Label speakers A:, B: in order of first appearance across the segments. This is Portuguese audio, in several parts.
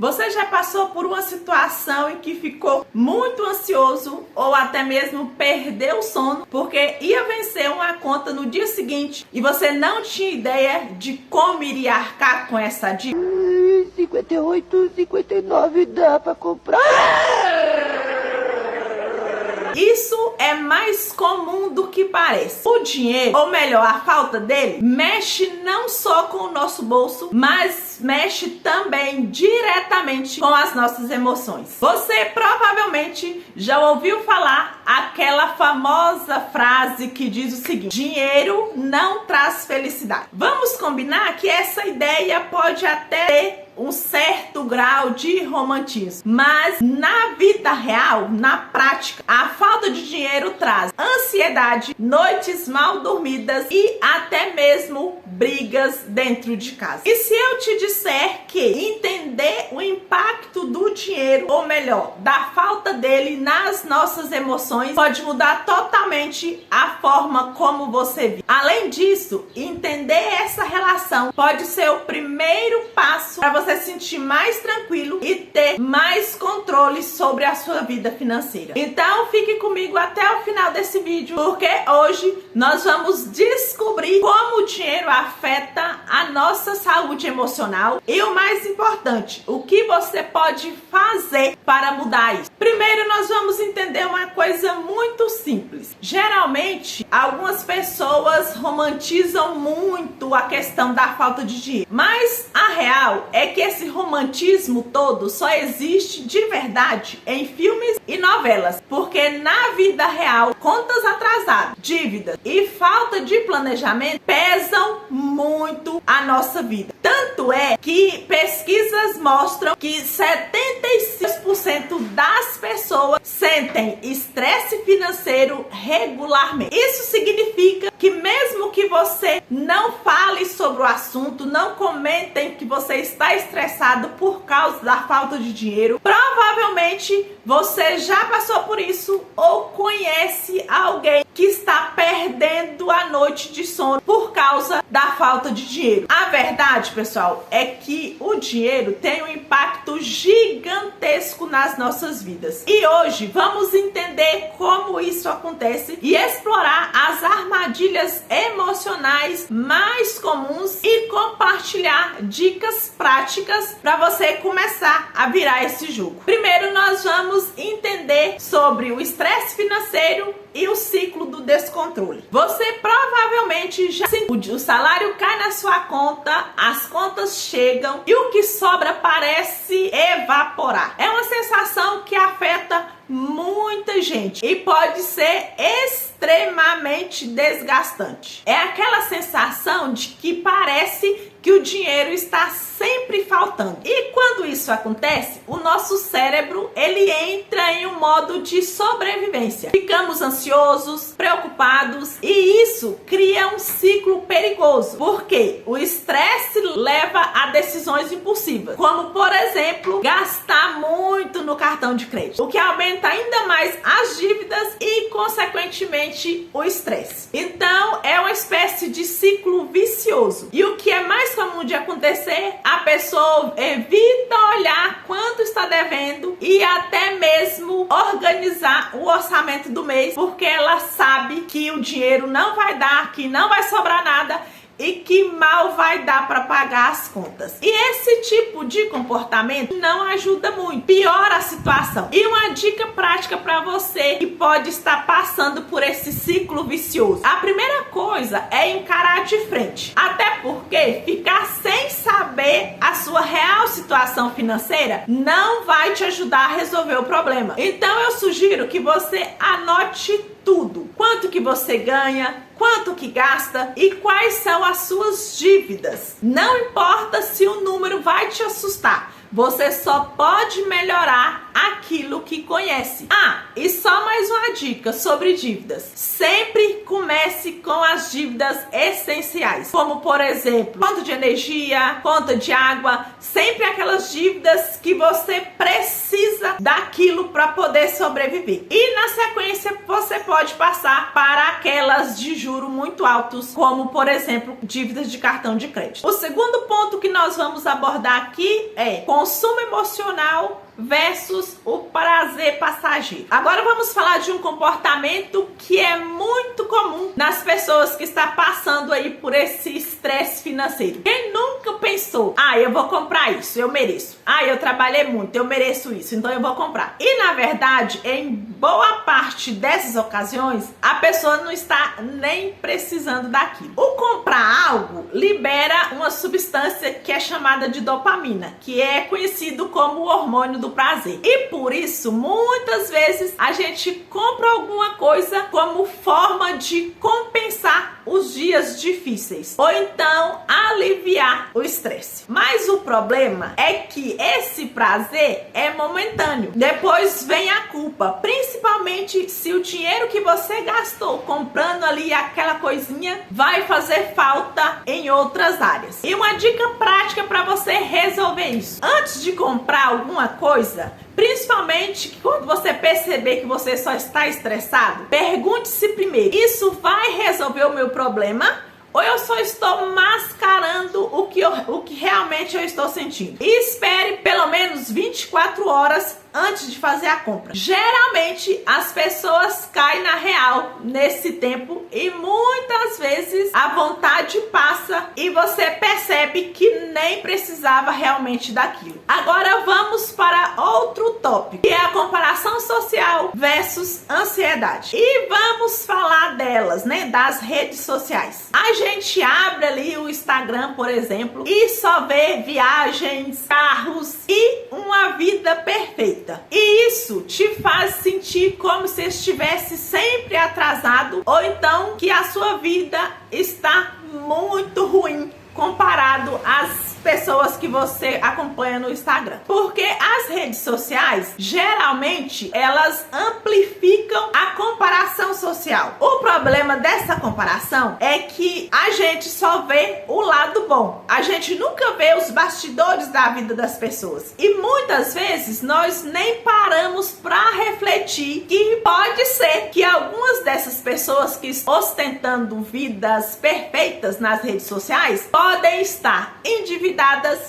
A: Você já passou por uma situação em que ficou muito ansioso ou até mesmo perdeu o sono porque ia vencer uma conta no dia seguinte e você não tinha ideia de como iria arcar com essa dívida?
B: 58, 59 dá pra comprar.
A: Isso é mais comum do que parece. O dinheiro, ou melhor, a falta dele, mexe não só com o nosso bolso, mas mexe também diretamente com as nossas emoções. Você provavelmente já ouviu falar aquela famosa frase que diz o seguinte: dinheiro não traz felicidade. Vamos combinar que essa ideia pode até ter um certo grau de romantismo, mas na vida real, na prática, a falta de dinheiro traz ansiedade, noites mal dormidas e até mesmo brigas dentro de casa. E se eu te disser que entender o impacto do dinheiro, ou melhor, da falta dele nas nossas emoções, pode mudar totalmente a forma como você vive. Além disso, entender essa relação pode ser o primeiro passo para você se sentir mais tranquilo e ter mais controle sobre a sua vida financeira. Então fique comigo até o final desse vídeo, porque hoje nós vamos descobrir como o dinheiro afeta a nossa saúde emocional e, o mais importante, o que você pode fazer para mudar isso. Primeiro, nós vamos entender uma coisa muito simples. Geralmente, algumas pessoas romantizam muito a questão da falta de dinheiro, mas a real é que esse romantismo todo só existe de verdade em filmes e novelas, porque na vida real, contas atrasadas, dívidas e falta de planejamento pesam muito a nossa vida. Tanto é que pesquisas mostram que 76% das pessoas sentem estresse financeiro regularmente. Isso significa que mesmo que você não fale sobre o assunto, não comentem que você está estressado por causa da falta de dinheiro, provavelmente você já passou por isso ou conhece alguém que está perdendo a noite de sono por causa da falta de dinheiro. A verdade, pessoal, é que o dinheiro tem um impacto gigantesco nas nossas vidas. E hoje vamos entender como isso acontece e explorar as armadilhas emocionais mais comuns e compartilhar dicas práticas para você começar a virar esse jogo. Primeiro, nós vamos entender sobre o estresse financeiro e o ciclo do descontrole. Você provavelmente já sentiu: o salário cai na sua conta, as contas chegam e o que sobra parece evaporar. É uma sensação que afeta muita gente e pode ser extremamente desgastante. É aquela sensação de que parece que o dinheiro está sempre faltando. E quando isso acontece, o nosso cérebro, ele entra em um modo de sobrevivência. Ficamos ansiosos, preocupados e isso cria um ciclo perigoso, porque o estresse leva a decisões impulsivas, como por exemplo, gastar muito no cartão de crédito, o que aumenta ainda mais as dívidas e consequentemente o estresse. Então é uma espécie de ciclo vicioso. E o que é mais comum de acontecer, a pessoa evita olhar quanto está devendo e até mesmo organizar o orçamento do mês, porque ela sabe que o dinheiro não vai dar, que não vai sobrar nada e que mal vai dar para pagar as contas. E esse tipo de comportamento não ajuda muito, piora a situação. E uma dica prática para você que pode estar passando por esse ciclo vicioso: a primeira coisa é encarar de frente, até porque ficar sem saber a sua real situação financeira não vai te ajudar a resolver o problema. Então eu sugiro que você anote tudo: quanto que você ganha, quanto que gasta e quais são as suas dívidas. Não importa se o número vai te assustar, você só pode melhorar aquilo que conhece. Ah, e só mais uma dica sobre dívidas: sempre comece com as dívidas essenciais, como por exemplo, conta de energia, conta de água, sempre aquelas dívidas que você precisa daquilo para poder sobreviver. E na sequência você pode passar para aquelas de juros muito altos, como por exemplo, dívidas de cartão de crédito. O segundo ponto que nós vamos abordar aqui é consumo emocional versus o prazer passageiro. Agora vamos falar de um comportamento que é muito comum nas pessoas que estão passando aí por esse estresse financeiro. Quem nunca pensou, eu vou comprar isso, eu mereço. Eu trabalhei muito, eu mereço isso, então eu vou comprar. E na verdade, em boa parte dessas ocasiões, a pessoa não está nem precisando daquilo. O comprar algo libera uma substância que é chamada de dopamina, que é conhecido como o hormônio do prazer. E por isso, muitas vezes, a gente compra alguma coisa como forma de compensar os dias difíceis, ou então aliviar o estresse. Mas o problema é que esse prazer é momentâneo. Depois vem a culpa, principalmente se o dinheiro que você gastou comprando ali aquela coisinha vai fazer falta em outras áreas. E uma dica prática para você resolver isso: antes de comprar alguma coisa, principalmente quando você perceber que você só está estressado, pergunte-se primeiro: isso vai resolver o meu problema? Ou eu só estou mascarando o que realmente eu estou sentindo? E espere pelo menos 24 horas antes de fazer a compra. Geralmente as pessoas caem na real nesse tempo e muitas vezes a vontade passa e você percebe que nem precisava realmente daquilo. Agora vamos para outro tópico, que é a comparação social versus ansiedade. E vamos falar delas, das redes sociais. A gente abre ali o Instagram, por exemplo, e só vê viagens, carros e uma vida perfeita. E isso te faz sentir como se estivesse sempre atrasado, ou então que a sua vida está muito ruim comparado às pessoas que você acompanha no Instagram. Porque as redes sociais, geralmente, elas amplificam a comparação social. O problema dessa comparação é que a gente só vê o lado bom. A gente nunca vê os bastidores da vida das pessoas. E muitas vezes nós nem paramos para refletir que pode ser que algumas dessas pessoas que estão ostentando vidas perfeitas nas redes sociais podem estar endividadas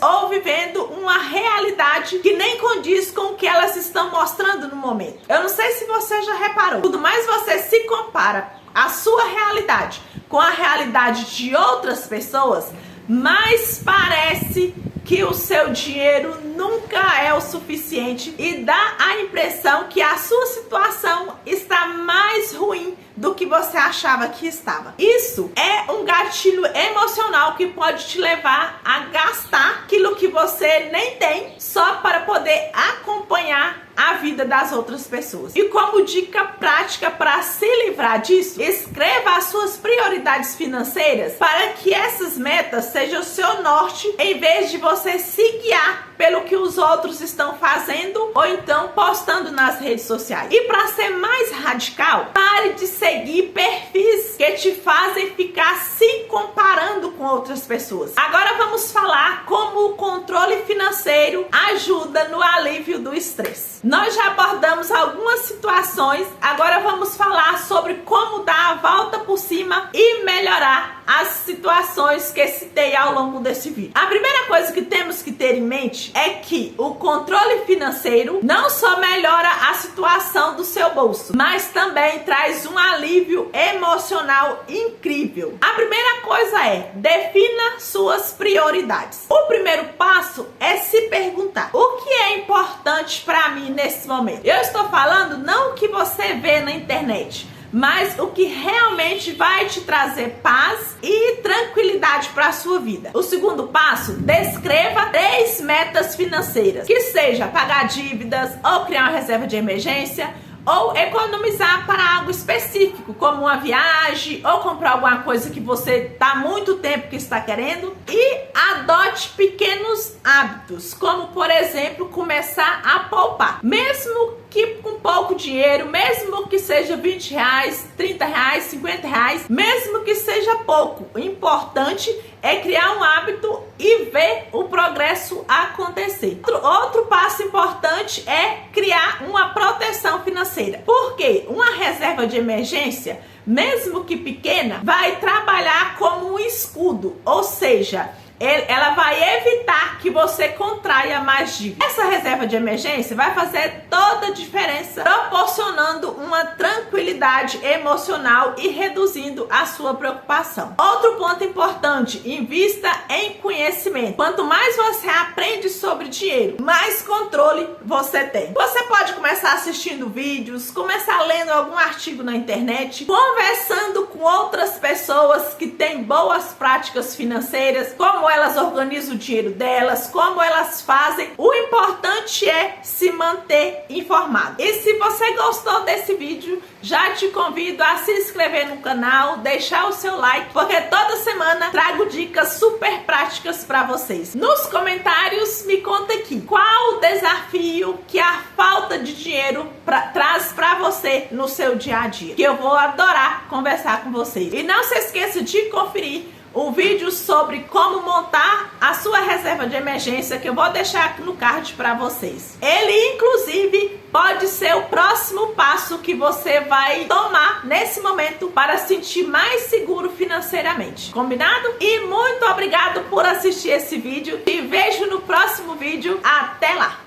A: ou vivendo uma realidade que nem condiz com o que elas estão mostrando no momento. Eu não sei se você já reparou, quanto mais você se compara a sua realidade com a realidade de outras pessoas, mais parece que o seu dinheiro nunca é o suficiente e dá a impressão que a sua situação está mais ruim do que você achava que estava. Isso é um gatilho emocional que pode te levar a gastar aquilo que você nem tem só para poder acompanhar a vida das outras pessoas. E como dica prática para se livrar disso, escreva as suas prioridades financeiras para que essas metas sejam o seu norte, em vez de você se guiar pelo que os outros estão fazendo ou então postando nas redes sociais. E para ser mais radical, pare de seguir perfis que te fazem ficar se comparando com outras pessoas. Agora vamos falar como o controle financeiro ajuda no alívio do estresse. Nós já abordamos algumas situações, agora vamos falar sobre como dar a volta por cima e melhorar as situações que citei ao longo desse vídeo. A primeira coisa que temos que ter em mente é que o controle financeiro não só melhora a situação do seu bolso, mas também traz um alívio emocional incrível. A primeira coisa é: defina suas prioridades. O primeiro passo é se perguntar: o que é importante para mim nesse momento? Eu estou falando não o que você vê na internet, mas o que realmente vai te trazer paz e tranquilidade para a sua vida. O segundo passo: descreva 3 metas financeiras, que seja pagar dívidas, ou criar uma reserva de emergência, ou economizar para algo específico, como uma viagem, ou comprar alguma coisa que você está há muito tempo que está querendo. E adote pequenos hábitos, como por exemplo, começar a poupar. Mesmo que com pouco dinheiro, mesmo que seja 20 reais, 30 reais, 50 reais, mesmo que seja pouco. O importante é criar um hábito e ver o progresso acontecer. Outro passo importante é criar uma proteção financeira. Porque uma reserva de emergência, mesmo que pequena, vai trabalhar como um escudo, ou seja, ela vai evitar que você contraia mais dívida. Essa reserva de emergência vai fazer toda a diferença, proporcionando uma tranquilidade emocional e reduzindo a sua preocupação. Outro ponto importante: invista em conhecimento. Quanto mais você aprende sobre dinheiro, mais controle você tem. Você pode começar assistindo vídeos, começar lendo algum artigo na internet, conversando com outras pessoas que têm boas práticas financeiras, como elas organizam o dinheiro delas, como elas fazem. O importante é se manter informado. E se você gostou desse vídeo, já te convido a se inscrever no canal, deixar o seu like, porque toda semana trago dicas super práticas para vocês. Nos comentários me conta aqui qual o desafio que a falta de dinheiro traz para você no seu dia a dia, que eu vou adorar conversar com vocês. E não se esqueça de conferir o vídeo sobre como montar a sua reserva de emergência, que eu vou deixar aqui no card para vocês. Ele, inclusive, pode ser o próximo passo que você vai tomar nesse momento para se sentir mais seguro financeiramente. Combinado? E muito obrigado por assistir esse vídeo. E vejo no próximo vídeo. Até lá!